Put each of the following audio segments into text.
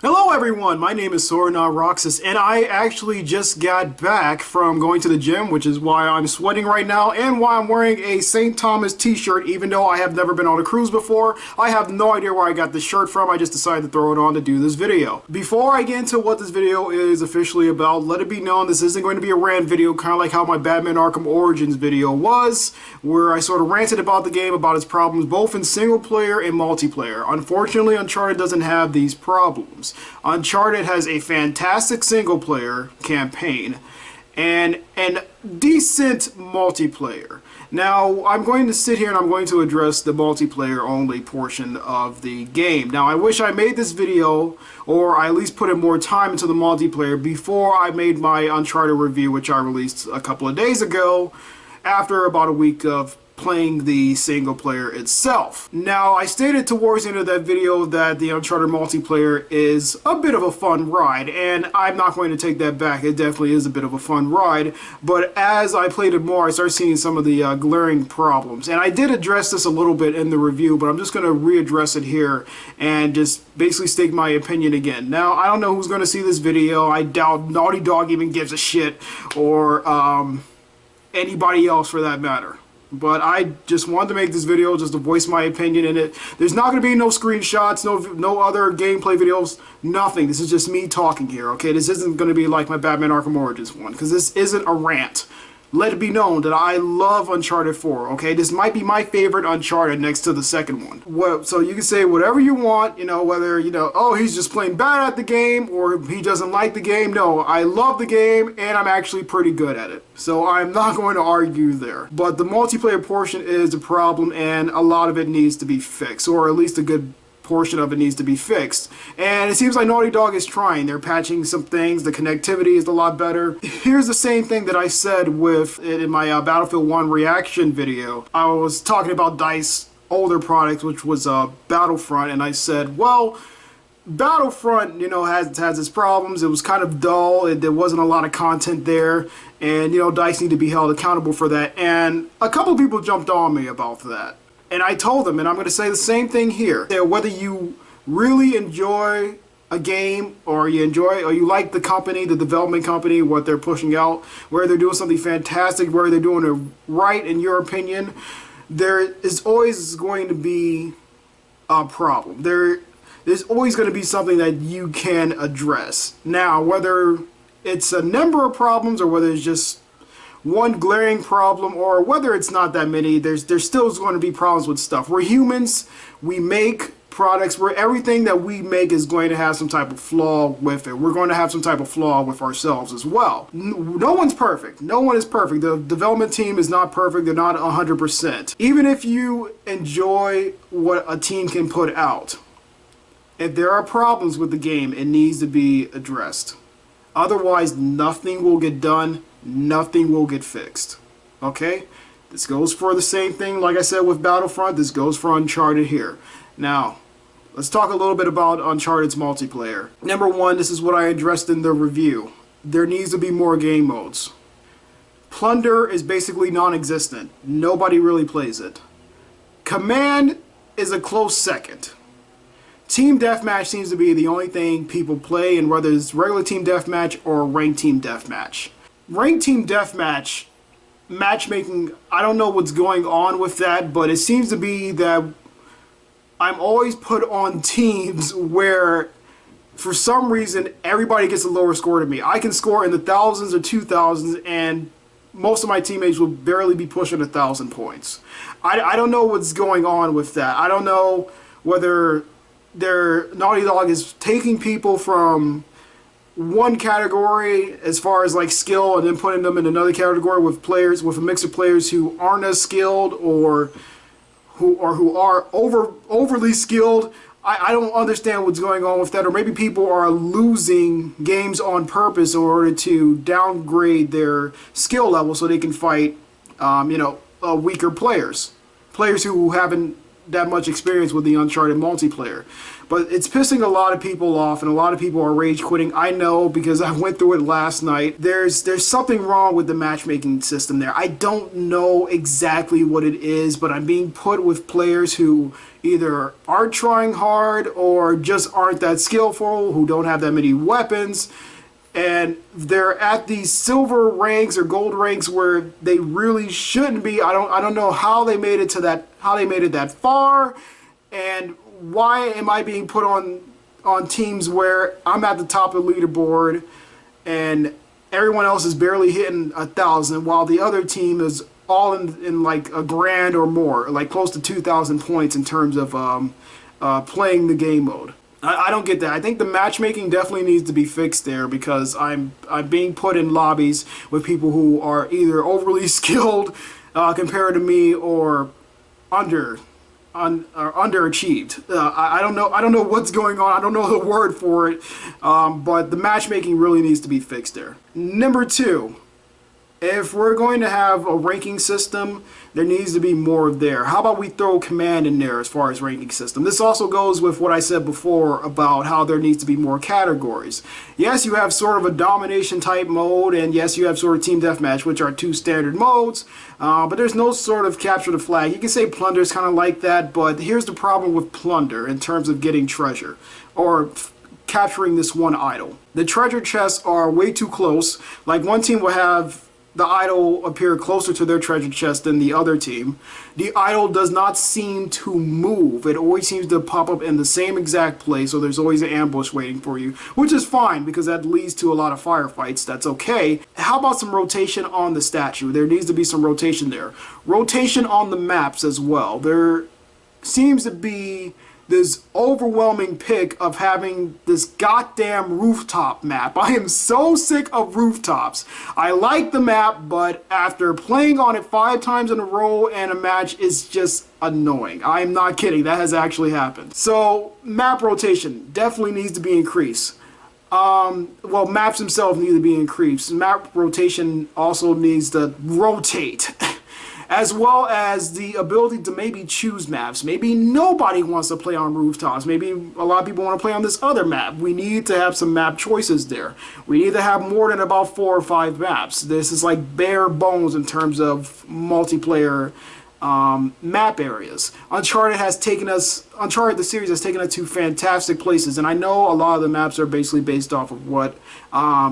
Hello everyone, my name is SoranotRoxas, and I actually just got back from going to the gym, which is why I'm sweating right now and why I'm wearing a St. Thomas t-shirt. Even though I have never been on a cruise before, I have no idea where I got this shirt from. I just decided to throw it on to do this video. Before I get into what this video is officially about, let it be known this isn't going to be a rant video, kind of like how my Batman Arkham Origins video was, where I sort of ranted about the game, about its problems, both in single player and multiplayer. Unfortunately, Uncharted doesn't have these problems. Uncharted has a fantastic single-player campaign and decent multiplayer. Now, I'm going to sit here and I'm going to address the multiplayer-only portion of the game. Now, I wish I made this video, or I at least put in more time into the multiplayer before I made my Uncharted review, which I released a couple of days ago, after about a week of playing the single player itself. Now, I stated towards the end of that video that the Uncharted multiplayer is a bit of a fun ride, and I'm not going to take that back. It definitely is a bit of a fun ride, but as I played it more, I started seeing some of the glaring problems. And I did address this a little bit in the review, but I'm just going to readdress it here and just basically state my opinion again. Now, I don't know who's going to see this video. I doubt Naughty Dog even gives a shit, or anybody else for that matter. But I just wanted to make this video just to voice my opinion in it. There's not going to be no screenshots, no other gameplay videos, nothing. This is just me talking here, okay? This isn't going to be like my Batman Arkham Origins one, because this isn't a rant. Let it be known that I love Uncharted 4, okay? This might be my favorite Uncharted next to the second one. Well, so you can say whatever you want, you know, whether, you know, oh, he's just playing bad at the game, or he doesn't like the game. No, I love the game, and I'm actually pretty good at it. So I'm not going to argue there. But the multiplayer portion is a problem, and a lot of it needs to be fixed, or at least a good portion of it needs to be fixed. And it seems like Naughty Dog is trying. They're patching some things. The connectivity is a lot better. Here's the same thing that I said with it in my Battlefield 1 reaction video. I was talking about DICE's older product, which was Battlefront, and I said, well, Battlefront, you know, has its problems. It was kind of dull. There wasn't a lot of content there, and, you know, DICE need to be held accountable for that. And a couple people jumped on me about that. And I told them, and I'm going to say the same thing here, that whether you really enjoy a game, or you like the company, the development company, what they're pushing out, where they're doing something fantastic, where they're doing it right in your opinion, there is always going to be a problem. There's always going to be something that you can address. Now, whether it's a number of problems or whether it's just one glaring problem, or whether it's not that many, there's still going to be problems with stuff. We're humans. We make products where everything that we make is going to have some type of flaw with it. We're going to have some type of flaw with ourselves as well. No one's perfect. No one is perfect. The development team is not perfect. They're not 100%. Even if you enjoy what a team can put out, if there are problems with the game, it needs to be addressed. Otherwise, nothing will get done. Nothing will get fixed. Okay? This goes for the same thing, like I said, with Battlefront. This goes for Uncharted here. Now, let's talk a little bit about Uncharted's multiplayer. Number one, this is what I addressed in the review. There needs to be more game modes. Plunder is basically non-existent. Nobody really plays it. Command is a close second. Team Deathmatch seems to be the only thing people play, and whether it's regular Team Deathmatch or ranked Team Deathmatch. Ranked Team Deathmatch matchmaking, I don't know what's going on with that, but it seems to be that I'm always put on teams where for some reason everybody gets a lower score than me. I can score in the thousands or 2,000s, and most of my teammates will barely be pushing 1,000 points. I don't know what's going on with that. I don't know whether Naughty Dog is taking people from one category as far as like skill and then putting them in another category with a mix of players who aren't as skilled, or who are overly skilled. I don't understand what's going on with that. Or maybe people are losing games on purpose in order to downgrade their skill level so they can fight weaker players who haven't that much experience with the Uncharted multiplayer. But it's pissing a lot of people off, and a lot of people are rage quitting. I know, because I went through it last night. There's something wrong with the matchmaking system there. I don't know exactly what it is, but I'm being put with players who either aren't trying hard or just aren't that skillful, who don't have that many weapons. And they're at these silver ranks or gold ranks where they really shouldn't be. I don't know how they made it to that, how they made it that far, and why am I being put on teams where I'm at the top of the leaderboard and everyone else is barely hitting 1,000, while the other team is all in like a grand or more, like close to 2,000 points in terms of playing the game mode. I don't get that. I think the matchmaking definitely needs to be fixed there, because I'm being put in lobbies with people who are either overly skilled compared to me, or underachieved. I don't know what's going on. I don't know the word for it, but the matchmaking really needs to be fixed there. Number two, if we're going to have a ranking system, there needs to be more there. How about we throw command in there as far as ranking system? This also goes with what I said before about how there needs to be more categories. Yes, you have sort of a domination type mode, and yes, you have sort of team deathmatch, which are two standard modes, but there's no sort of capture the flag. You can say plunder is kind of like that, but here's the problem with plunder in terms of getting treasure or capturing this one idol. The treasure chests are way too close. Like, one team will have the idol appear closer to their treasure chest than the other team. The idol does not seem to move. It always seems to pop up in the same exact place, so there's always an ambush waiting for you, which is fine because that leads to a lot of firefights. That's okay. How about some rotation on the statue? There needs to be some rotation there. Rotation on the maps as well. There seems to be this overwhelming pick of having this goddamn rooftop map. I am so sick of rooftops. I like the map, but after playing on it 5 times in a row and a match, is just annoying. I'm not kidding. That has actually happened. So map rotation definitely needs to be increased. Well, maps themselves need to be increased. Map rotation also needs to rotate. As well as the ability to maybe choose maps. Maybe nobody wants to play on rooftops. Maybe a lot of people want to play on this other map. We need to have some map choices there. We need to have more than about 4 or 5 maps. This is like bare bones in terms of multiplayer map areas. Uncharted the series has taken us to fantastic places, and I know a lot of the maps are basically based off of what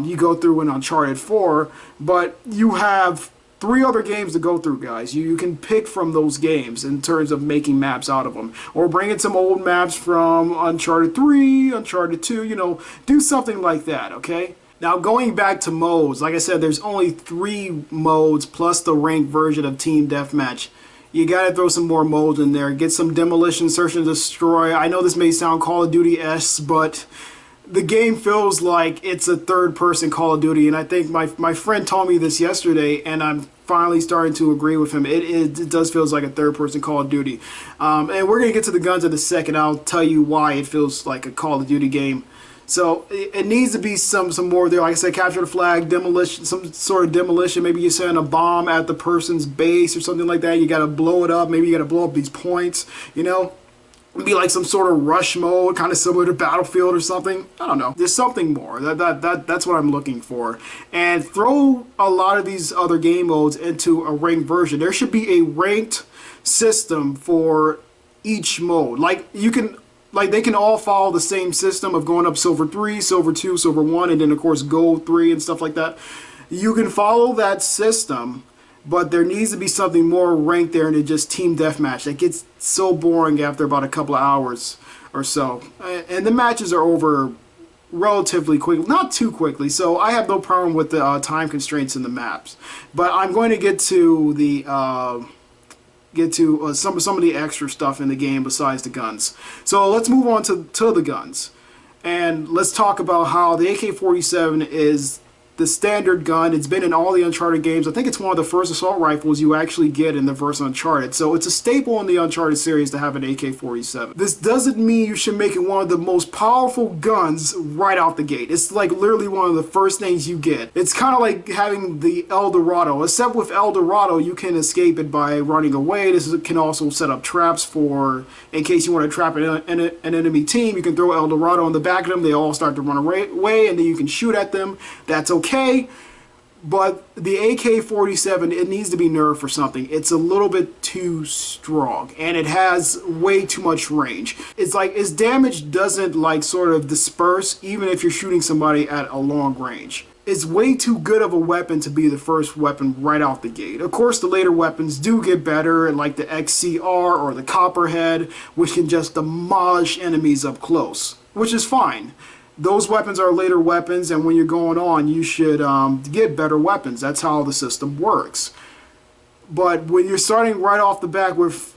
you go through in Uncharted 4, but you have 3 other games to go through, guys. You can pick from those games in terms of making maps out of them. Or bring in some old maps from Uncharted 3, Uncharted 2, you know, do something like that, okay? Now, going back to modes, like I said, there's only 3 modes plus the ranked version of Team Deathmatch. You gotta throw some more modes in there. Get some demolition, search and destroy. I know this may sound Call of Duty-esque, but the game feels like it's a third-person Call of Duty, and I think my friend told me this yesterday, and I'm finally starting to agree with him. It does feels like a third-person Call of Duty. And we're going to get to the guns in a second. I'll tell you why it feels like a Call of Duty game. So it needs to be some more there. Like I said, capture the flag, demolition, some sort of demolition. Maybe you send a bomb at the person's base or something like that. You got to blow it up. Maybe you got to blow up these points, you know. It'd be like some sort of rush mode, kind of similar to Battlefield or something. I don't know. There's something more. That's what I'm looking for. And throw a lot of these other game modes into a ranked version. There should be a ranked system for each mode. Like they can all follow the same system of going up Silver 3, Silver 2, Silver 1, and then of course Gold 3 and stuff like that. You can follow that system, but there needs to be something more ranked there than just team deathmatch. That gets so boring after about a couple of hours or so. And the matches are over relatively quickly, not too quickly, so I have no problem with the time constraints in the maps. But I'm going to get to the some of the extra stuff in the game besides the guns. So let's move on to the guns. And let's talk about how the AK-47 is the standard gun. It's been in all the Uncharted games. I think it's one of the first assault rifles you actually get in the first Uncharted. So it's a staple in the Uncharted series to have an AK-47. This doesn't mean you should make it one of the most powerful guns right out the gate. It's like literally one of the first things you get. It's kind of like having the El Dorado, except with El Dorado you can escape it by running away. This can also set up traps for, in case you want to trap an enemy team, you can throw El Dorado on the back of them. They all start to run away and then you can shoot at them. That's okay. But the AK-47, it needs to be nerfed for something. It's a little bit too strong and it has way too much range. It's like its damage doesn't like sort of disperse even if you're shooting somebody at a long range. It's way too good of a weapon to be the first weapon right out the gate. Of course, the later weapons do get better, like the XCR or the Copperhead, which can just demolish enemies up close, which is fine. Those weapons are later weapons, and when you're going on, you should get better weapons. That's how the system works. But when you're starting right off the bat with,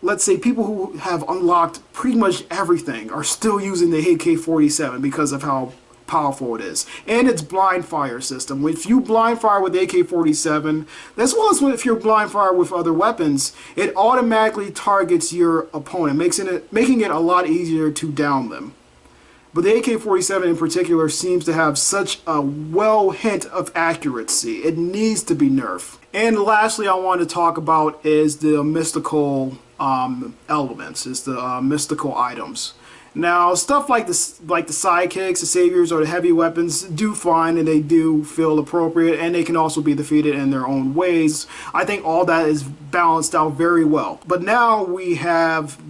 let's say, people who have unlocked pretty much everything are still using the AK-47 because of how powerful it is. And its blind fire system. If you blind fire with the AK-47, as well as if you're blind fire with other weapons, it automatically targets your opponent, making it a lot easier to down them. But the AK-47 in particular seems to have such a well hint of accuracy. It needs to be nerfed. And lastly, I want to talk about is the mystical elements, is the mystical items. Now, stuff like the sidekicks, the saviors, or the heavy weapons do fine, and they do feel appropriate, and they can also be defeated in their own ways. I think all that is balanced out very well. But now we have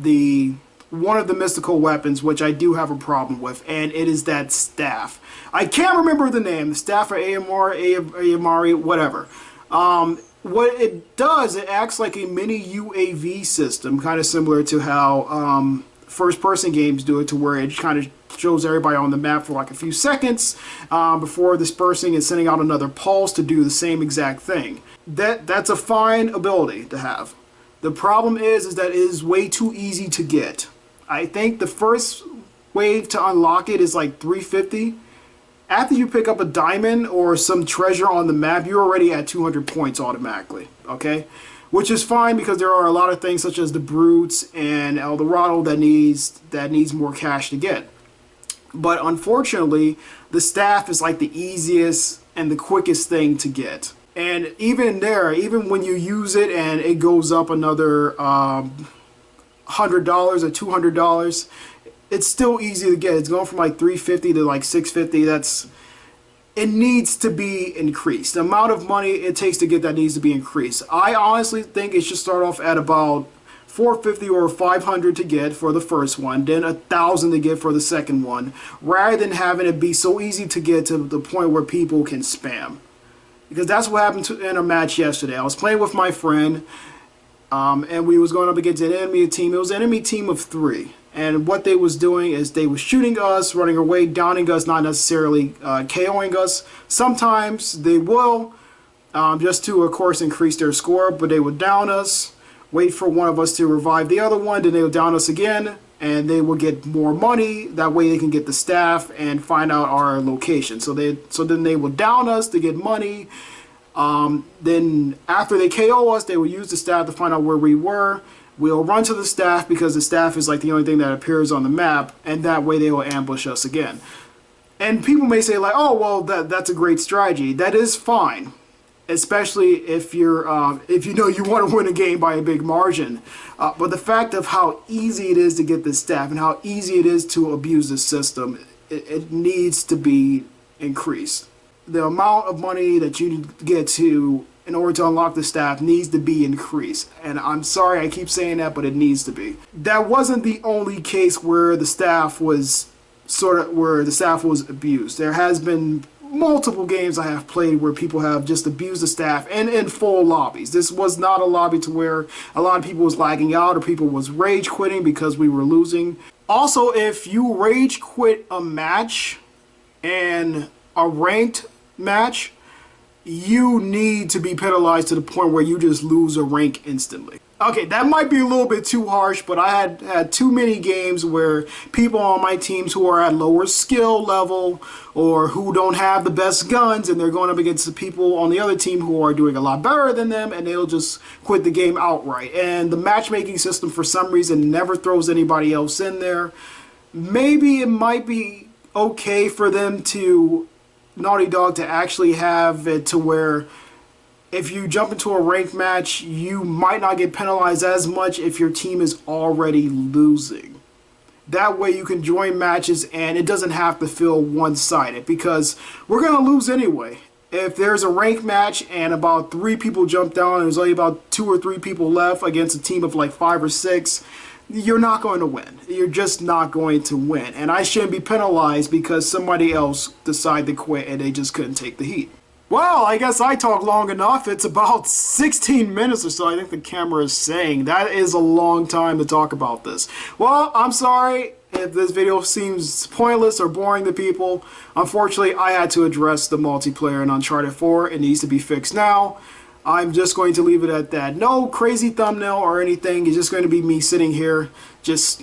one of the mystical weapons, which I do have a problem with, and it is that staff. I can't remember the name, the staff or Amari, whatever. What it does, it acts like a mini UAV system, kind of similar to how first-person games do it, to where it kind of shows everybody on the map for like a few seconds before dispersing and sending out another pulse to do the same exact thing. That's a fine ability to have. The problem is that it is way too easy to get. I think the first wave to unlock it is like 350. After you pick up a diamond or some treasure on the map, you're already at 200 points automatically, okay? Which is fine because there are a lot of things such as the Brutes and El Dorado that needs more cash to get. But unfortunately, the staff is like the easiest and the quickest thing to get. And even there, even when you use it and it goes up another $100 or $200, it's still easy to get. It's going from like 350 to like 650. It needs to be increased. The amount of money it takes to get that needs to be increased. I honestly think it should start off at about 450 or 500 to get for the first one, then 1,000 to get for the second one, rather than having it be so easy to get to the point where people can spam. Because that's what happened in a match yesterday. I was playing with my friend, and we was going up against an enemy team. It was an enemy team of 3. And what they was doing is they was shooting us, running away, downing us, not necessarily KOing us. Sometimes they will, just to, of course, increase their score, but they would down us, wait for one of us to revive the other one, then they would down us again, and they will get more money. That way they can get the staff and find out our location. So then they will down us to get money. Then after they KO us, they will use the staff to find out where we were. We'll run to the staff because the staff is like the only thing that appears on the map, and that way they will ambush us again. And people may say like, oh, well, that's a great strategy. That is fine, especially if you know you want to win a game by a big margin. But the fact of how easy it is to get this staff and how easy it is to abuse this system, it needs to be increased. The amount of money that you get to in order to unlock the staff needs to be increased. And I'm sorry I keep saying that, but it needs to be. That wasn't the only case where the staff was abused. There has been multiple games I have played where people have just abused the staff and in full lobbies. This was not a lobby to where a lot of people was lagging out or people was rage quitting because we were losing. Also, if you rage quit a match and a ranked match, you need to be penalized to the point where you just lose a rank instantly. Okay, that might be a little bit too harsh, but I had too many games where people on my teams who are at lower skill level or who don't have the best guns, and they're going up against the people on the other team who are doing a lot better than them, and they'll just quit the game outright. And the matchmaking system, for some reason, never throws anybody else in there. Maybe it might be okay for them to, Naughty Dog, to actually have it to where if you jump into a ranked match, you might not get penalized as much if your team is already losing. That way you can join matches and it doesn't have to feel one-sided, because we're going to lose anyway. If there's a ranked match and about 3 people jump down and there's only about 2 or 3 people left against a team of like 5 or 6, you're not going to win. You're just not going to win. And I shouldn't be penalized because somebody else decided to quit and they just couldn't take the heat. Well, I guess I talked long enough. It's about 16 minutes or so, I think the camera is saying. That is a long time to talk about this. Well, I'm sorry if this video seems pointless or boring to people. Unfortunately, I had to address the multiplayer in Uncharted 4. It needs to be fixed now. I'm just going to leave it at that. No crazy thumbnail or anything. It's just going to be me sitting here just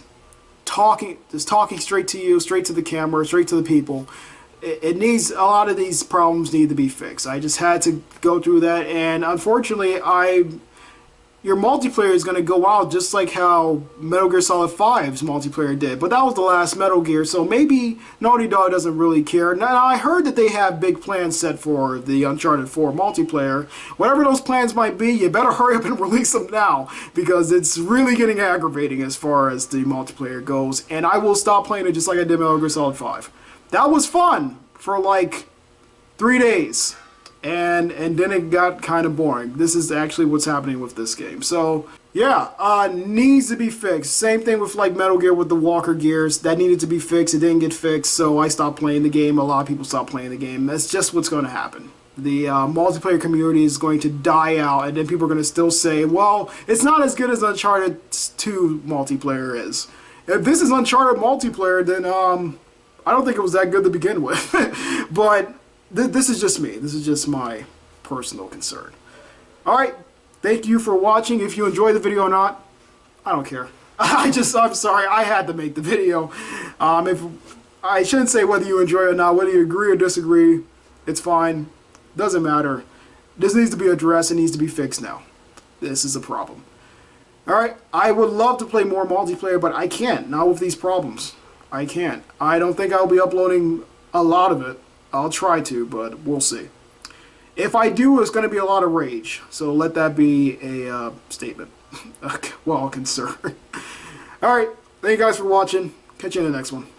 talking straight to you, straight to the camera, straight to the people. It needs, a lot of these problems need to be fixed. I just had to go through that, and unfortunately your multiplayer is going to go out just like how Metal Gear Solid 5's multiplayer did. But that was the last Metal Gear, so maybe Naughty Dog doesn't really care. Now, I heard that they have big plans set for the Uncharted 4 multiplayer. Whatever those plans might be, you better hurry up and release them now, because it's really getting aggravating as far as the multiplayer goes. And I will stop playing it just like I did Metal Gear Solid 5. That was fun for like 3 days. And then it got kind of boring. This is actually what's happening with this game. So yeah, needs to be fixed. Same thing with like Metal Gear with the Walker gears. That needed to be fixed. It didn't get fixed, so I stopped playing the game. A lot of people stopped playing the game. That's just what's going to happen. The multiplayer community is going to die out, and then people are going to still say, well, it's not as good as Uncharted 2 multiplayer is. If this is Uncharted multiplayer, then I don't think it was that good to begin with. But this is just me. This is just my personal concern. Alright, thank you for watching. If you enjoyed the video or not, I don't care. I'm sorry, I had to make the video. If I shouldn't say whether you enjoy it or not, whether you agree or disagree, it's fine. Doesn't matter. This needs to be addressed. It needs to be fixed now. This is a problem. Alright, I would love to play more multiplayer, but I can't. Not with these problems. I can't. I don't think I'll be uploading a lot of it. I'll try to, but we'll see. If I do, it's going to be a lot of rage. So let that be a statement. Well, concern. Alright, thank you guys for watching. Catch you in the next one.